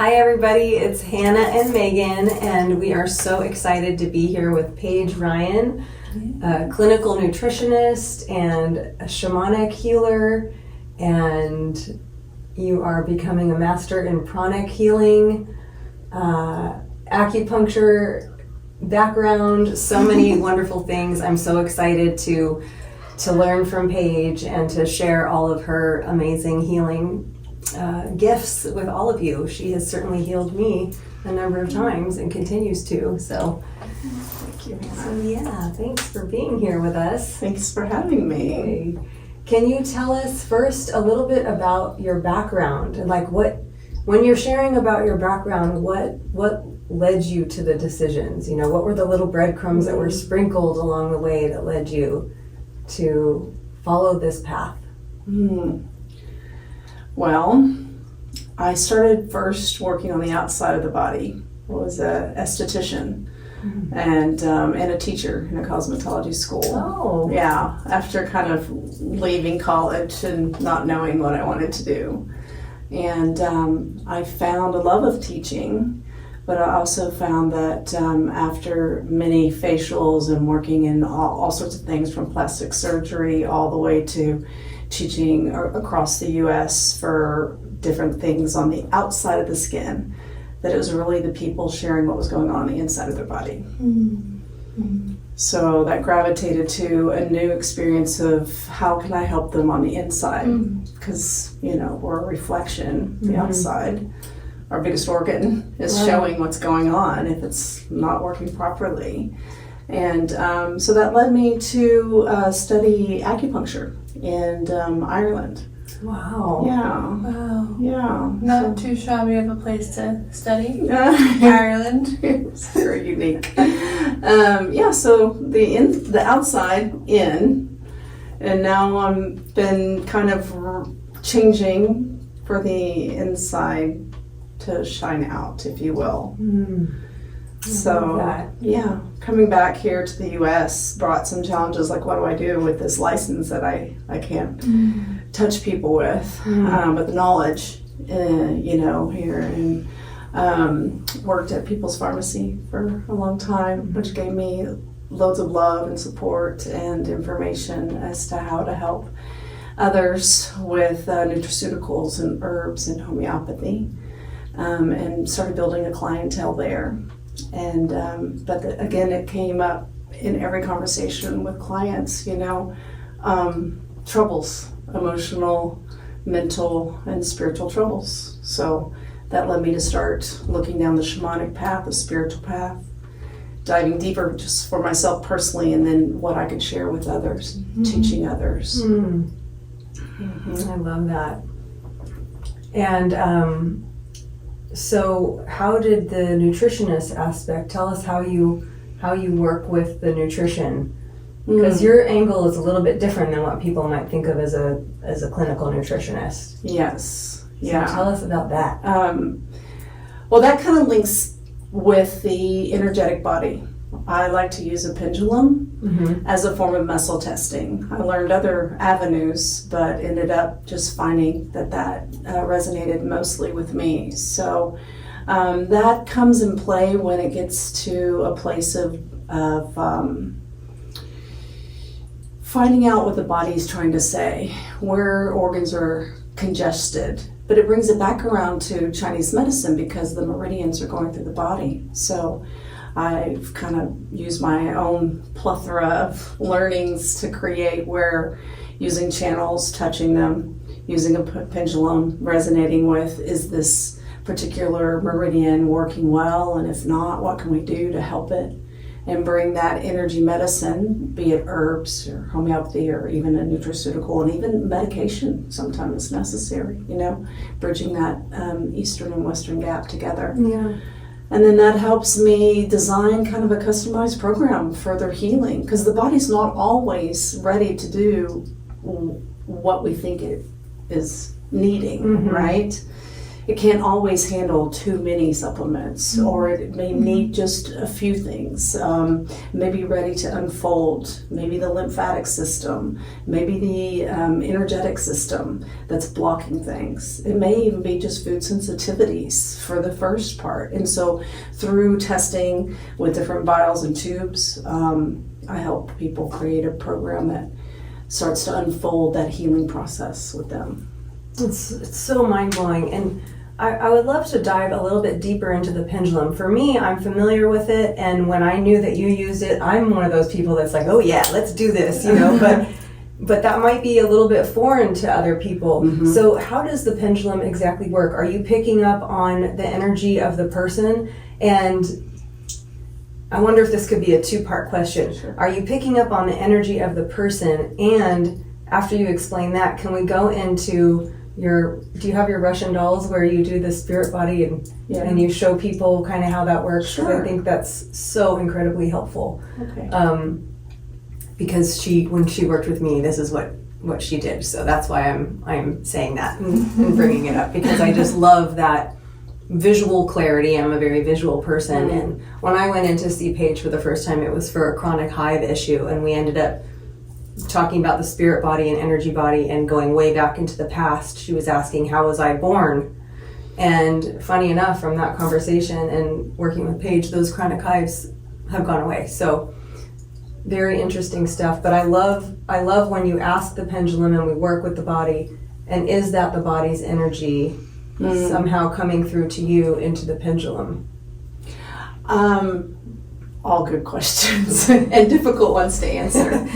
Hi everybody, it's Hannah and Megan, and we are so excited to be here with Paige Ryan, a clinical nutritionist and a shamanic healer, and you are becoming a master in pranic healing, acupuncture background, so many wonderful things. I'm so excited to learn from Paige and to share all of her amazing healing gifts with all of you. She has certainly healed me a number of times and continues to. So, thank you. So yeah, thanks for being here with us. Thanks for having me. Okay. Can you tell us first a little bit about your background and like when you're sharing about your background, what led you to the decisions? You know, what were the little breadcrumbs that were sprinkled along the way that led you to follow this path? Well, I started first working on the outside of the body. I was an esthetician and a teacher in a cosmetology school. Oh. Yeah, after kind of leaving college and not knowing what I wanted to do. And I found a love of teaching, but I also found that after many facials and working in all sorts of things from plastic surgery all the way to teaching across the U.S. for different things on the outside of the skin, that it was really the people sharing what was going on the inside of their body. So that gravitated to a new experience of how can I help them on the inside? Because, you know, we're a reflection, the outside. Our biggest organ is showing what's going on if it's not working properly. And so that led me to study acupuncture in Ireland. Wow. Yeah. Wow. Yeah. Not too shabby of a place to study. Ireland. It's very unique. So the outside in, and now I've been kind of changing for the inside to shine out, if you will. So yeah, coming back here to the U.S. brought some challenges, like what do I do with this license that I can't touch people with, but the knowledge, here, and worked at People's Pharmacy for a long time, which gave me loads of love and support and information as to how to help others with nutraceuticals and herbs and homeopathy, and started building a clientele there. And but again, it came up in every conversation with clients, troubles, emotional, mental, and spiritual troubles. So that led me to start looking down the shamanic path, the spiritual path, diving deeper just for myself personally, and then what I could share with others, teaching others. I love that. And so how did the nutritionist aspect, tell us how you work with the nutrition, because your angle is a little bit different than what people might think of as a clinical nutritionist. Yes. So tell us about that. Well, that kind of links with the energetic body. I like to use a pendulum as a form of muscle testing. I learned other avenues, but ended up just finding that resonated mostly with me. So that comes in play when it gets to a place of finding out what the body's trying to say, where organs are congested. But it brings it back around to Chinese medicine because the meridians are going through the body. So I've kind of used my own plethora of learnings to create where using channels, touching them, using a pendulum, resonating with, is this particular meridian working well? And if not, what can we do to help it? And bring that energy medicine, be it herbs or homeopathy or even a nutraceutical, and even medication sometimes is necessary, bridging that Eastern and Western gap together. Yeah. And then that helps me design kind of a customized program for their healing, because the body's not always ready to do what we think it is needing, right? it can't always handle too many supplements, or it may need just a few things. Maybe ready to unfold, maybe the lymphatic system, maybe the energetic system that's blocking things. It may even be just food sensitivities for the first part. And so through testing with different vials and tubes, I help people create a program that starts to unfold that healing process with them. It's so mind-blowing, and I would love to dive a little bit deeper into the pendulum. For me, I'm familiar with it, and when I knew that you used it, I'm one of those people that's like, oh yeah, let's do this, you know, but that might be a little bit foreign to other people. So how does the pendulum exactly work? Are you picking up on the energy of the person? And I wonder if this could be a two-part question. Sure. Are you picking up on the energy of the person? And after you explain that, can we go into do you have your Russian dolls where you do the spirit body and you show people kind of how that works? Sure. I think that's so incredibly helpful. Okay. Because when she worked with me, this is what she did. So that's why I'm saying that and bringing it up, because I just love that visual clarity. I'm a very visual person, and when I went in to see Paige for the first time, it was for a chronic hive issue, and we ended up talking about the spirit body and energy body and going way back into the past. She was asking, how was I born? And funny enough, from that conversation and working with Paige, those chronic hives have gone away. So very interesting stuff. But I love when you ask the pendulum and we work with the body, and is that the body's energy somehow coming through to you into the pendulum? All good questions and difficult ones to answer.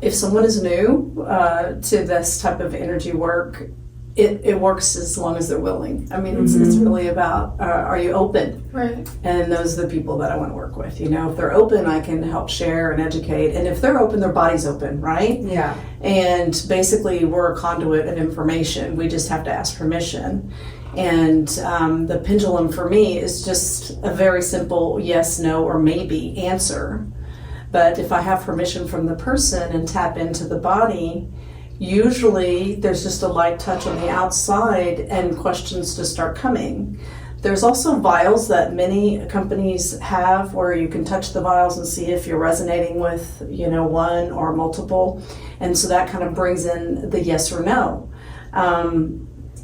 If someone is new to this type of energy work, it works as long as they're willing. I mean, it's really about, are you open? Right. And those are the people that I want to work with. You know, if they're open, I can help share and educate. And if they're open, their body's open, right? Yeah. And basically, we're a conduit of information. We just have to ask permission. And the pendulum for me is just a very simple yes, no, or maybe answer. But if I have permission from the person and tap into the body, usually there's just a light touch on the outside and questions just start coming. There's also vials that many companies have where you can touch the vials and see if you're resonating with, one or multiple. And so that kind of brings in the yes or no.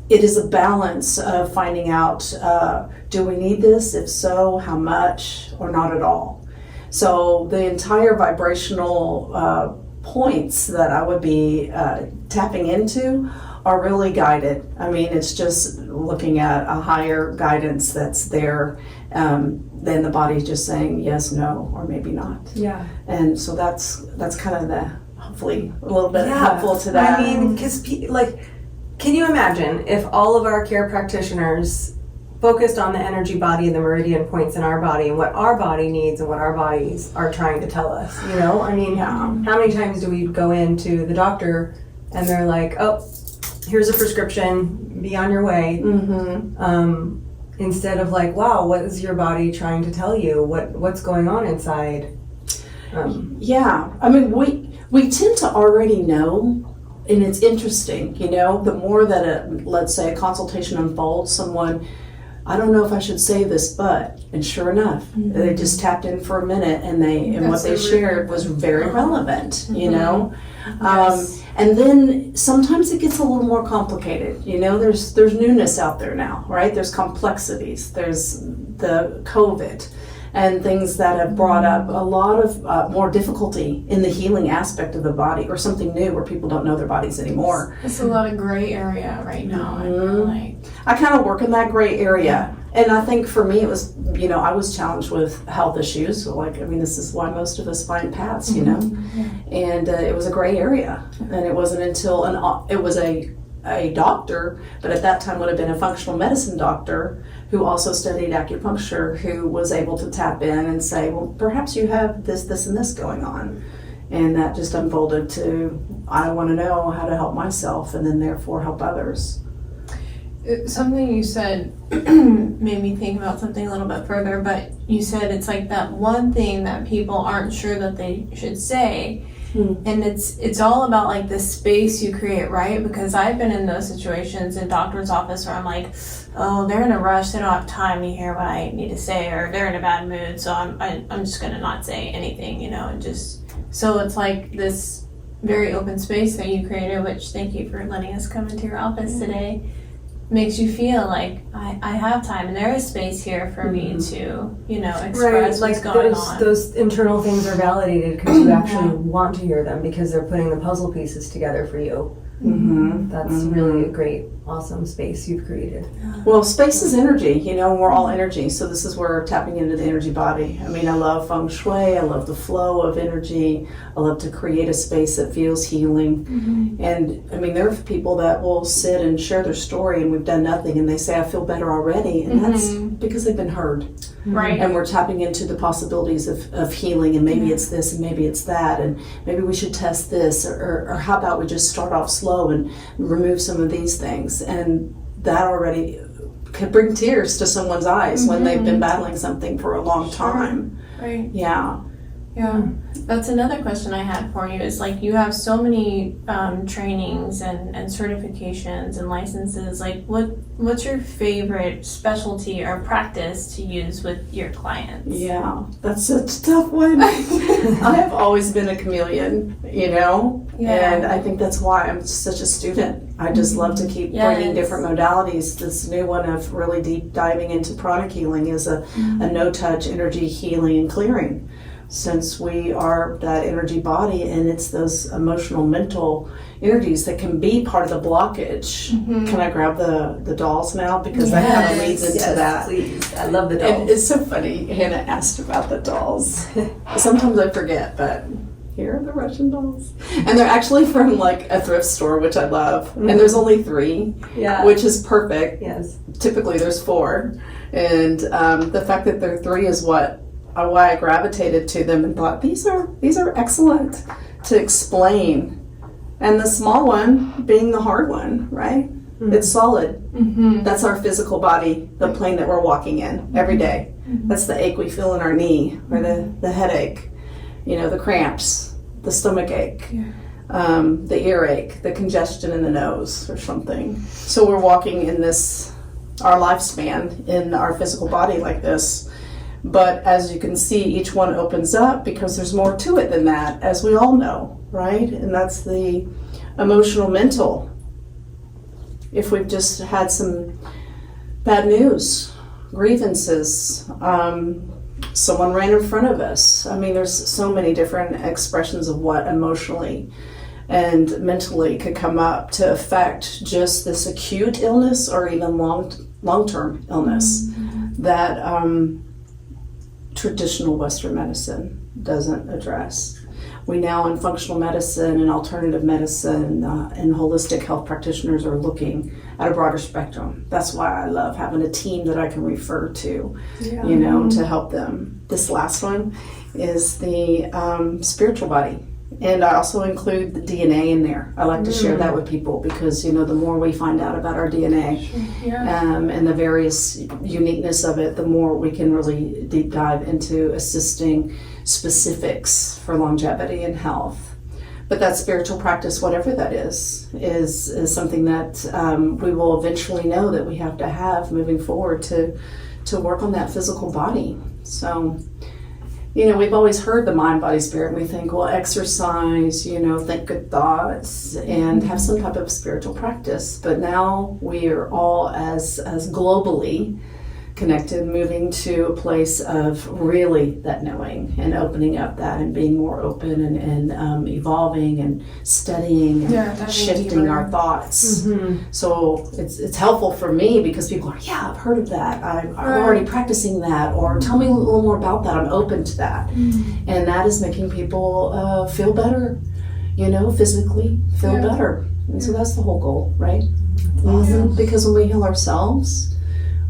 It is a balance of finding out, do we need this? If so, how much, or not at all? So the entire vibrational points that I would be tapping into are really guided. I mean, it's just looking at a higher guidance that's there than the body just saying yes, no, or maybe not. Yeah. And so that's kind of the, hopefully, a little bit helpful to that. I mean, because can you imagine if all of our care practitioners focused on the energy body and the meridian points in our body and what our body needs and what our bodies are trying to tell us, I mean, how many times do we go into the doctor and they're like, oh, here's a prescription, be on your way. Instead of like, wow, what is your body trying to tell you? What's going on inside? Yeah, I mean, we tend to already know. And it's interesting, the more that let's say a consultation unfolds, someone, I don't know if I should say this, and sure enough, they just tapped in for a minute and what they shared was very relevant, Yes. And then sometimes it gets a little more complicated. There's newness out there now, right? There's complexities. There's the COVID and things that have brought up a lot of more difficulty in the healing aspect of the body, or something new where people don't know their bodies anymore. It's a lot of gray area right now. I feel like. I kind of work in that gray area. And I think for me it was, I was challenged with health issues. So this is why most of us find paths, And it was a gray area. And it wasn't until it was a doctor, but at that time would have been a functional medicine doctor who also studied acupuncture, who was able to tap in and say, well, perhaps you have this, and this going on. And that just unfolded to, I want to know how to help myself and then therefore help others. Something you said made me think about something a little bit further, but you said it's like that one thing that people aren't sure that they should say. And it's all about like the space you create, right? Because I've been in those situations in doctor's office where I'm like, oh, they're in a rush, they don't have time to hear what I need to say, or they're in a bad mood, so I'm just gonna not say anything, and just, so it's like this very open space that you created, which thank you for letting us come into your office today, makes you feel like I have time and there is space here for me to, express what's going on. Those internal things are validated because you actually want to hear them, because they're putting the puzzle pieces together for you. That's really a great, awesome space you've created. Well, space is energy, we're all energy. So this is where we're tapping into the energy body. I mean, I love feng shui. I love the flow of energy. I love to create a space that feels healing. And I mean, there are people that will sit and share their story and we've done nothing and they say, I feel better already. And that's because they've been heard. Right. And we're tapping into the possibilities of healing, and maybe it's this and maybe it's that, and maybe we should test this, or how about we just start off slow and remove some of these things. And that already could bring tears to someone's eyes when they've been battling something for a long time. Right. Yeah. That's another question I had for you, is like, you have so many trainings and certifications and licenses. Like, what's your favorite specialty or practice to use with your clients? Yeah, that's such a tough one. I have always been a chameleon, and I think that's why I'm such a student. I just love to keep bringing different modalities. This new one of really deep diving into pranic healing is a no-touch energy healing and clearing. Since we are that energy body, and it's those emotional, mental energies that can be part of the blockage. Can I grab the dolls now? Because that kind of leads into that. Please. I love the dolls. And it's so funny, Hannah asked about the dolls. Sometimes I forget, but here are the Russian dolls. And they're actually from like a thrift store, which I love. And there's only 3, which is perfect. Yes. Typically there's 4. And the fact that there are 3 is why I gravitated to them and thought, these are excellent to explain. And the small one being the hard one, right? It's solid. That's our physical body, the plane that we're walking in every day. That's the ache we feel in our knee, or the headache, the cramps, the stomach ache, the earache, the congestion in the nose or something. So we're walking in our lifespan in our physical body like this. But as you can see, each one opens up because there's more to it than that, as we all know, right? And that's the emotional, mental. If we've just had some bad news, grievances, someone ran in front of us. I mean, there's so many different expressions of what emotionally and mentally could come up to affect just this acute illness or even long-term illness that traditional Western medicine doesn't address. We now in functional medicine and alternative medicine and holistic health practitioners are looking at a broader spectrum. That's why I love having a team that I can refer to, to help them. This last one is the spiritual body. And I also include the DNA in there. I like to share that with people because, the more we find out about our DNA and the various uniqueness of it, the more we can really deep dive into assisting specifics for longevity and health. But that spiritual practice, whatever that is something that we will eventually know that we have to have moving forward to work on that physical body. So, we've always heard the mind, body, spirit, and we think, well, exercise, think good thoughts and have some type of spiritual practice. But now we are all as globally connected, moving to a place of really that knowing and opening up that and being more open and evolving and studying and shifting our thoughts. So it's helpful for me because people are, I've heard of that. I'm already practicing that, or tell me a little more about that. I'm open to that. And that is making people feel better, physically feel better. And so that's the whole goal, right? Because when we heal ourselves,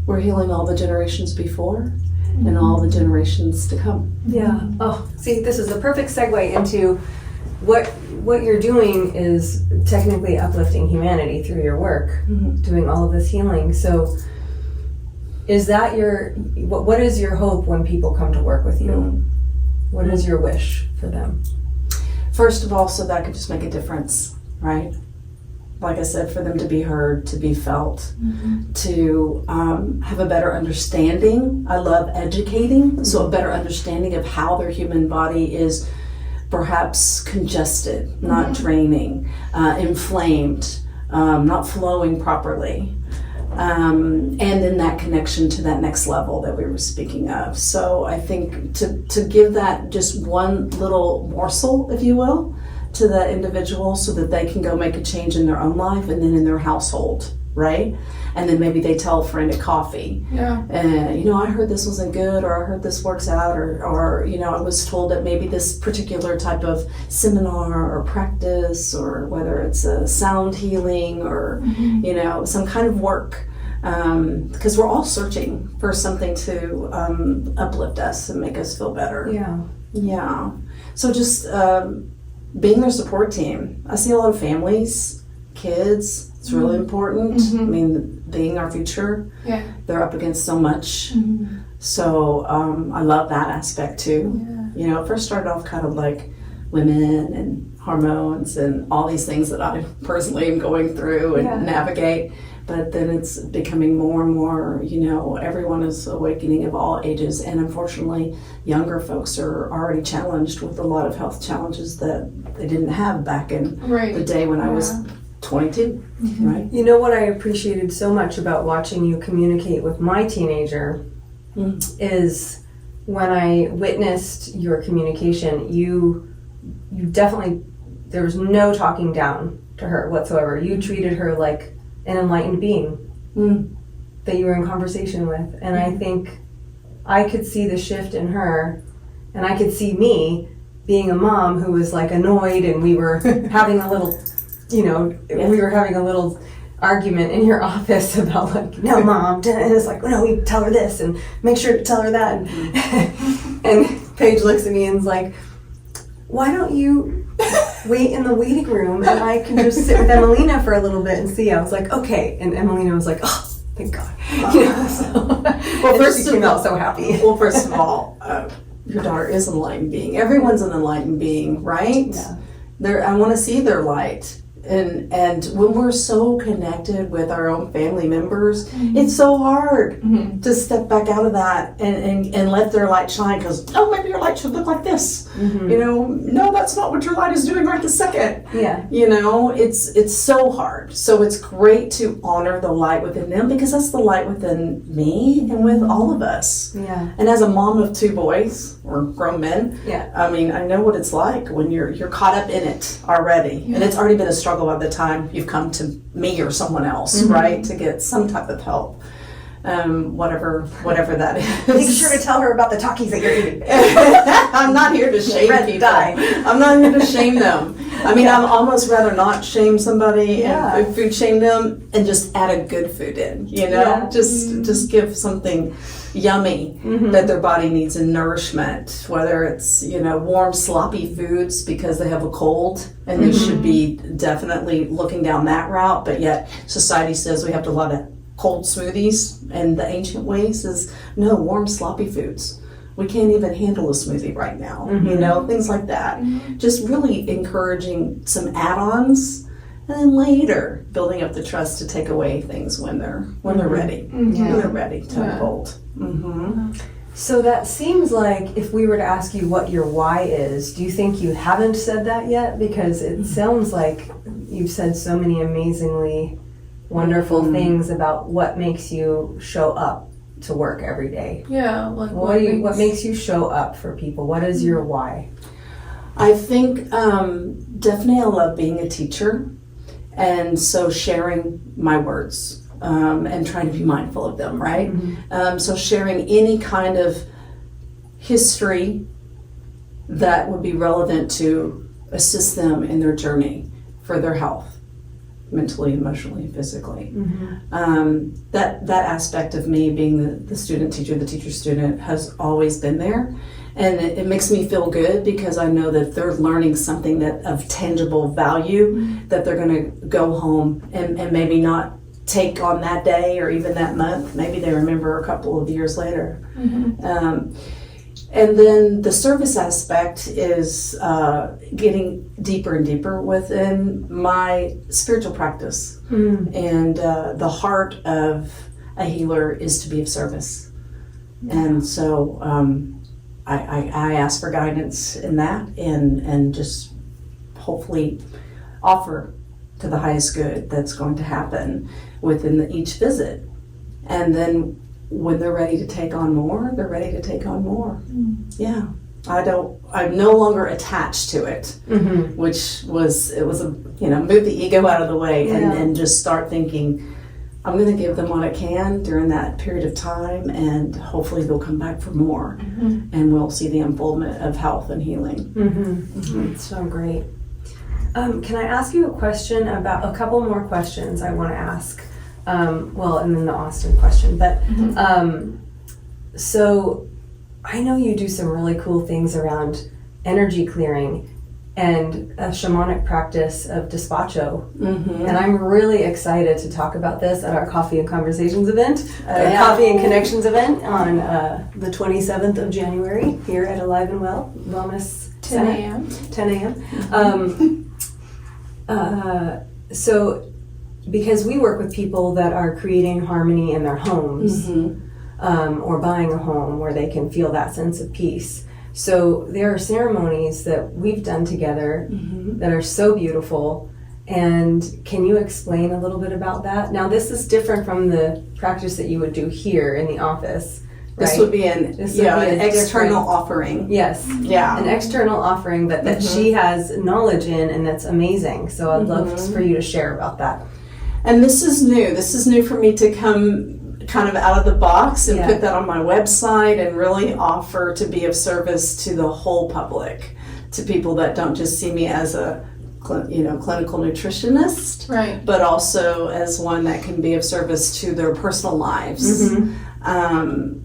we're healing all the generations before and all the generations to come. Yeah. Oh, see, this is a perfect segue into what you're doing is technically uplifting humanity through your work, doing all of this healing. So is that what is your hope when people come to work with you? What is your wish for them? First of all, so that could just make a difference, right? Like I said, for them to be heard, to be felt, to have a better understanding. I love educating, so a better understanding of how their human body is perhaps congested, not draining, inflamed, not flowing properly. And then that connection to that next level that we were speaking of. So I think to give that just one little morsel, if you will, to the individual so that they can go make a change in their own life and then in their household, right? And then maybe they tell a friend at coffee, I heard this wasn't good, or I heard this works out, or I was told that maybe this particular type of seminar or practice, or whether it's a sound healing or, some kind of work. Because we're all searching for something to uplift us and make us feel better. Yeah. So just being their support team. I see a lot of families, kids, it's really important. I mean, being our future, they're up against so much. So I love that aspect too. It first started off kind of like women and hormones and all these things that I personally am going through and navigate. But then it's becoming more and more, everyone is awakening of all ages. And unfortunately, younger folks are already challenged with a lot of health challenges that they didn't have back in the day when I was 22, right? You know what I appreciated so much about watching you communicate with my teenager is when I witnessed your communication, you definitely, there was no talking down to her whatsoever. You treated her like an enlightened being that you were in conversation with. And I think I could see the shift in her, and I could see me being a mom who was like annoyed, and we were having a little, we were having a little argument in your office about like, no mom, and it's like, no, we tell her this and make sure to tell her that. And Paige looks at me and is like, why don't you wait in the waiting room and I can just sit with Emelina for a little bit and see. I was like, okay. And Emelina was like, oh, thank God. Well, first she came out so happy. Well, first of all, your daughter is an enlightened being. Everyone's an enlightened being, right? Yeah. I want to see their light. And when we're so connected with our own family members, it's so hard to step back out of that and let their light shine, because, maybe your light should look like this. No, that's not what your light is doing right this second. Yeah. It's so hard. So it's great to honor the light within them, because that's the light within me and with all of us. Yeah. And as a mom of 2 boys, or grown men, I mean, I know what it's like when you're caught up in it already. And it's already been a struggle by the time you've come to me or someone else, right, to get some type of help, whatever that is. Make sure to tell her about the Takis that you're eating. I'm not here to shame people. I'm not here to shame them. I mean, I'd almost rather not shame somebody and food shame them and just add a good food in, just give something yummy that their body needs in nourishment, whether it's warm sloppy foods because they have a cold, and they should be definitely looking down that route, but yet society says we have a lot of cold smoothies, and the ancient ways is no, warm sloppy foods. We can't even handle a smoothie right now, things like that. Just really encouraging some add-ons, and then later building up the trust to take away things when they're ready, when they're ready to unfold. So that seems like if we were to ask you what your why is, do you think you haven't said that yet? Because it sounds like you've said so many amazingly wonderful things about what makes you show up to work every day. Yeah. Like what makes you show up for people? What is your why? I think definitely I love being a teacher, and so sharing my words. And trying to be mindful of them, right? So sharing any kind of history that would be relevant to assist them in their journey for their health, mentally, emotionally, physically. That aspect of me being the student teacher, the teacher student, has always been there. And it makes me feel good, because I know that they're learning something that of tangible value that they're going to go home and maybe not take on that day or even that month. Maybe they remember a couple of years later. And then the service aspect is getting deeper and deeper within my spiritual practice. And the heart of a healer is to be of service. And so I ask for guidance in that, and just hopefully offer to the highest good that's going to happen within each visit. And then when they're ready to take on more, they're ready to take on more. Yeah. I'm no longer attached to it, which was move the ego out of the way and just start thinking, I'm going to give them what I can during that period of time, and hopefully they'll come back for more, and we'll see the unfoldment of health and healing. It's so great. Can I ask you a question about a couple more questions I want to ask? And then the Austin question. But so I know you do some really cool things around energy clearing and a shamanic practice of despacho. And I'm really excited to talk about this at our Coffee and Conversations event, Coffee and Connections event on the 27th of January here at Alive and Well Wellness 10 a.m. 10 a.m. So because we work with people that are creating harmony in their homes, or buying a home where they can feel that sense of peace. So there are ceremonies that we've done together that are so beautiful. And can you explain a little bit about that? Now, this is different from the practice that you would do here in the office. This right? would be an external offering. Yes. Yeah. An external offering that she has knowledge in, and that's amazing. So I'd love for you to share about that. And this is new. This is new for me to come kind of out of the box and put that on my website and really offer to be of service to the whole public, to people that don't just see me as a clinical nutritionist, Right. but also as one that can be of service to their personal lives.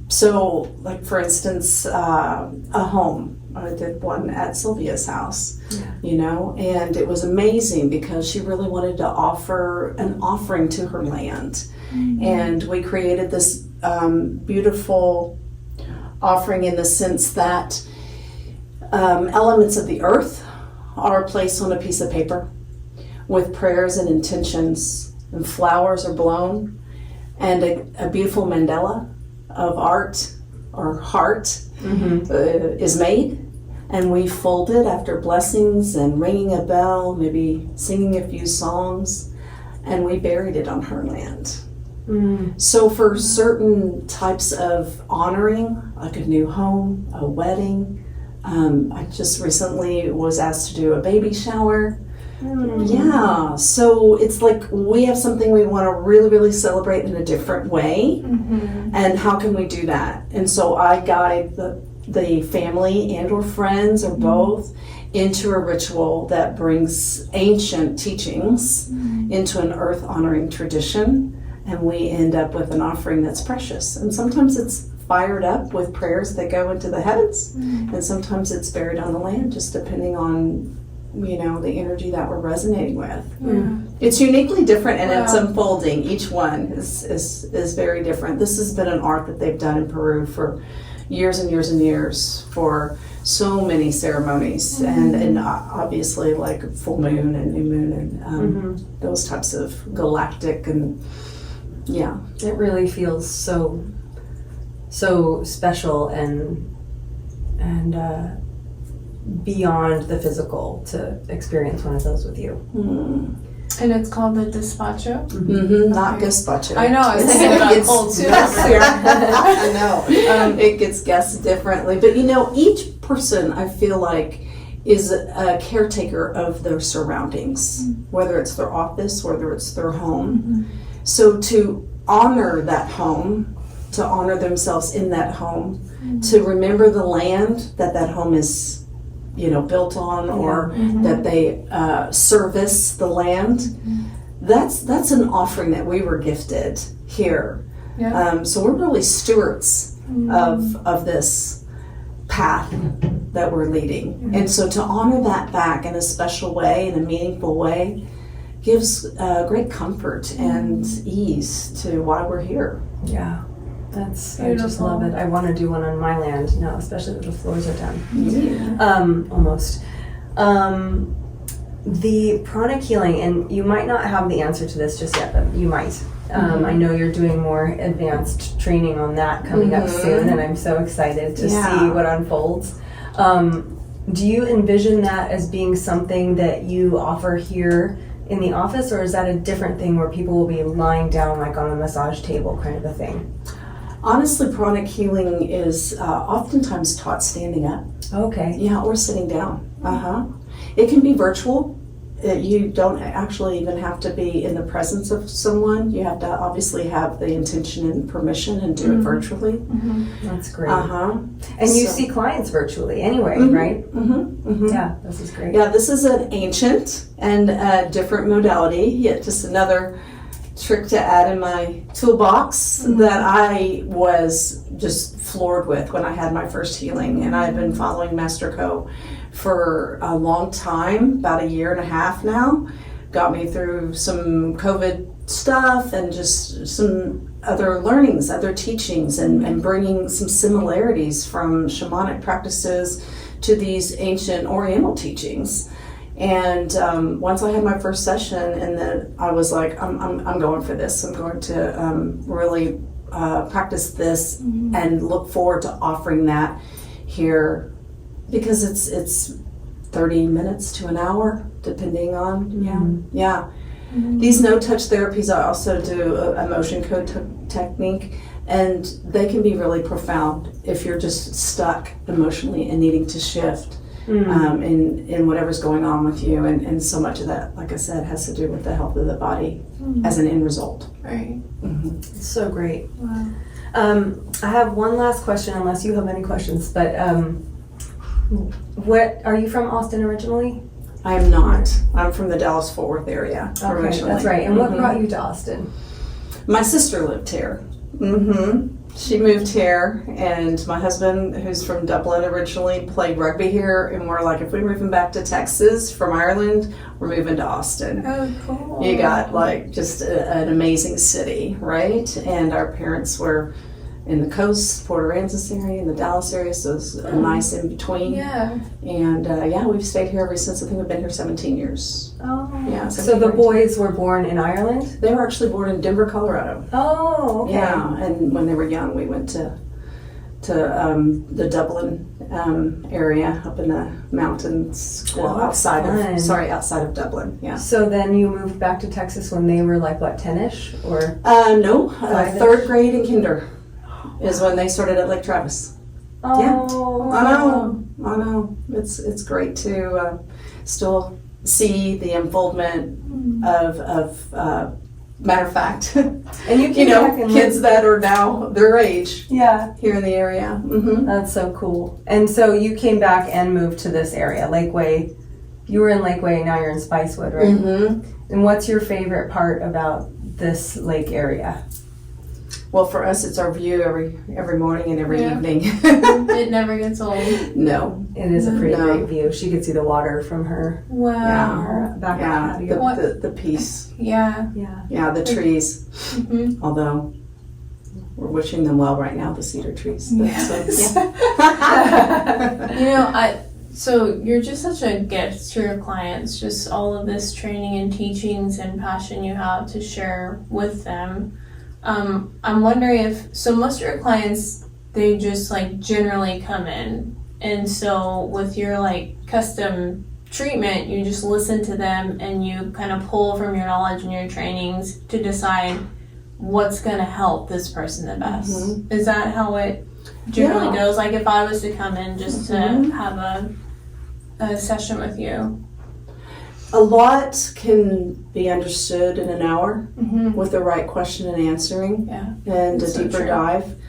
So, like for instance, a home. I did one at Sylvia's house, and it was amazing because she really wanted to offer an offering to her land. And we created this beautiful offering in the sense that elements of the earth are placed on a piece of paper with prayers and intentions, and flowers are blown, and a beautiful mandala of art or heart is made. And we fold it after blessings and ringing a bell, maybe singing a few songs, and we buried it on her land. So for certain types of honoring, like a new home, a wedding, I just recently was asked to do a baby shower. Yeah, so it's like we have something we want to really, really celebrate in a different way. And how can we do that? And so I guide the family and or friends or both into a ritual that brings ancient teachings into an earth honoring tradition, and we end up with an offering that's precious. And sometimes it's fired up with prayers that go into the heavens, and sometimes it's buried on the land, just depending on the energy that we're resonating with. It's uniquely different, and it's unfolding. Each one is very different. This has been an art that they've done in Peru for years and years and years, for so many ceremonies, and obviously like full moon and new moon and those types of galactic, and it really feels so special and beyond the physical to experience one of those with you. And it's called the despacho? Not gazpacho. I know, I was thinking about cold too. I know. It gets guessed differently. But each person, I feel like, is a caretaker of their surroundings, whether it's their office, whether it's their home. So to honor that home, to honor themselves in that home, to remember the land that home is built on, or that they service the land. That's an offering that we were gifted here. So we're really stewards of this path that we're leading. And so to honor that back in a special way, in a meaningful way, gives great comfort and ease to why we're here. I just Beautiful. love it. I want to do one on my land now, especially that the floors are done. Yeah. Almost. The pranic healing, and you might not have the answer to this just yet, but you might. I know you're doing more advanced training on that coming up soon, and I'm so excited to see what unfolds. Do you envision that as being something that you offer here in the office, or is that a different thing where people will be lying down like on a massage table kind of a thing? Honestly, pranic healing is oftentimes taught standing up. Okay. Yeah, or sitting down. It can be virtual. You don't actually even have to be in the presence of someone. You have to obviously have the intention and permission and do it virtually. That's great. And And you see clients virtually anyway, right? Yeah, this is great. Yeah, this is an ancient and a different modality, yet just another trick to add in my toolbox that I was just floored with when I had my first healing. And I've been following Master Co for a long time, about a year and a half now. Got me through some COVID stuff and just some other learnings, other teachings, and bringing some similarities from shamanic practices to these ancient Oriental teachings. And once I had my first session, and then I was like, I'm going for this. I'm going to really practice this and look forward to offering that here, because it's 30 minutes to an hour, depending on These no-touch therapies, I also do a motion code technique, and they can be really profound if you're just stuck emotionally and needing to shift. In whatever's going on with you, and so much of that, like I said, has to do with the health of the body as an end result. Right. It's so great. Wow. I have one last question, unless you have any questions, but what, are you from Austin originally? I am not. I'm from the Dallas-Fort Worth area originally. That's right. And what brought you to Austin? My sister lived here. She moved here, and my husband, who's from Dublin originally, played rugby here, and we're like, if we're moving back to Texas from Ireland, we're moving to Austin. Oh, cool. You got like just an amazing city, right? And our parents were in the coast, Port Aransas area, in the Dallas area, so it's a nice in between. Yeah. And we've stayed here ever since. I think we've been here 17 years. Oh. Yeah. So the boys were born in Ireland? They were actually born in Denver, Colorado. Oh, okay. Yeah, and when they were young, we went to the Dublin area up in the mountains, outside of Dublin. Yeah. So then you moved back to Texas when they were like what, 10ish or? No, third grade and kinder is when they started at Lake Travis. Oh, I know. It's great to still see the unfoldment of matter of fact. And you came back and kids that are now their age. Yeah, here in the area. That's so cool. And so you came back and moved to this area, Lakeway. You were in Lakeway, now you're in Spicewood, right? And what's your favorite part about this lake area? Well, for us, it's our view every morning and every evening. It never gets old. No. It is a pretty great view. She could see the water from her, Wow. her back patio. The peace. Yeah. Yeah, the trees. Although we're wishing them well right now, the cedar trees. But, Yes. So you're just such a gift to your clients, just all of this training and teachings and passion you have to share with them. I'm wondering so most of your clients, they just like generally come in, and so with your like custom treatment, you just listen to them and you kind of pull from your knowledge and your trainings to decide what's going to help this person the best. Is that how it generally goes? Like if I was to come in just to have a session with you. A lot can be understood in an hour with the right question and answering and a deeper dive.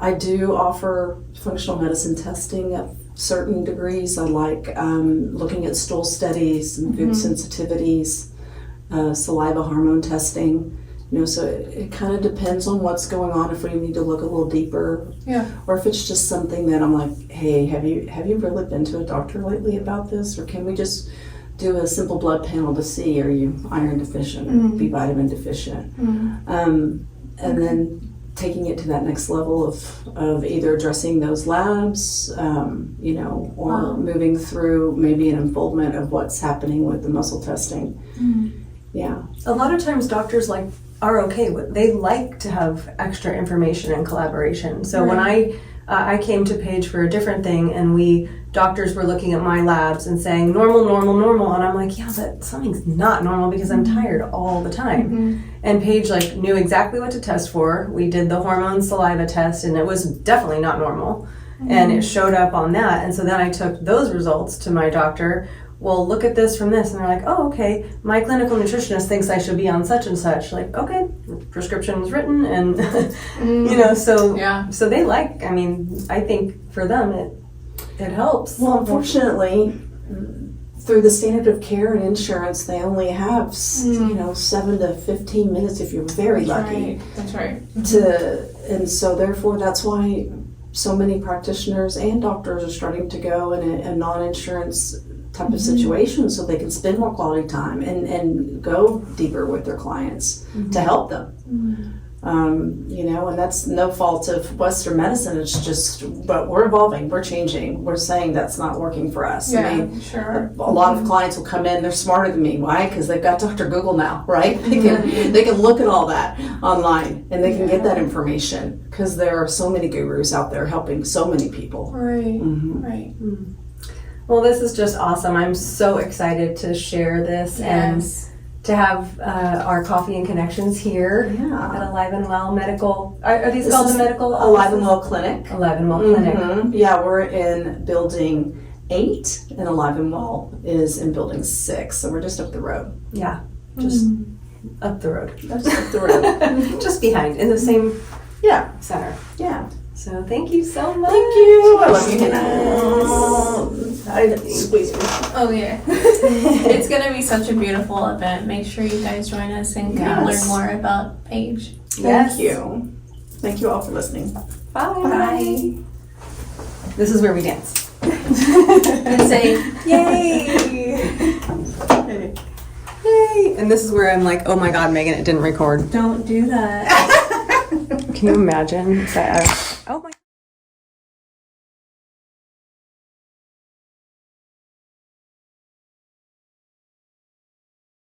I do offer functional medicine testing at certain degrees. I like looking at stool studies and food sensitivities, saliva hormone testing. So it kind of depends on what's going on, if we need to look a little deeper. Or if it's just something that I'm like, hey, have you really been to a doctor lately about this? Or can we just do a simple blood panel to see, are you iron deficient or B vitamin deficient? And then taking it to that next level of either addressing those labs, you know, or moving through maybe an unfoldment of what's happening with the muscle testing. Yeah. A lot of times doctors are okay with, they like to have extra information and collaboration. So when I came to Paige for a different thing, and doctors were looking at my labs and saying normal, and I'm like, yeah, but something's not normal because I'm tired all the time. And Paige knew exactly what to test for. We did the hormone saliva test, and it was definitely not normal, and it showed up on that. And so then I took those results to my doctor. Well, look at this from this, and they're like, oh, okay, my clinical nutritionist thinks I should be on such and such. Like, okay, prescription was written, and you know, so they I think for them it helps. Well, unfortunately, through the standard of care and insurance, they only have, you know, 7 to 15 minutes if you're very lucky. That's right. And so therefore, that's why so many practitioners and doctors are starting to go in a non-insurance type of situation, so they can spend more quality time and go deeper with their clients to help them. You know, and that's no fault of Western medicine. It's just, but we're evolving, we're changing, we're saying that's not working for us. Yeah, I mean, sure. A lot of clients will come in, they're smarter than me. Why? Because they've got Dr. Google now, right? They can look at all that online, and they can get that information, because there are so many gurus out there helping so many people. Right, right. Well, this is just awesome. I'm so excited to share this and to have our coffee and connections here at Alive and Well Medical. Are these called the medical offices? Alive and Well Clinic. Alive and Well Clinic. Yeah, we're in building 8, and Alive and Well is in building 6. So we're just up the road. Yeah, just up the road. Just up the road. Just behind, in the same center. Yeah. So thank you so much. Thank you. I love you. I squeeze you. Oh yeah. It's gonna be such a beautiful event. Make sure you guys join us and learn more about Paige. Thank you. Thank you all for listening. Bye. This is where we dance. And say yay! Yay! And this is where I'm like, oh my god, Megan, it didn't record. don't do that. Can you imagine that?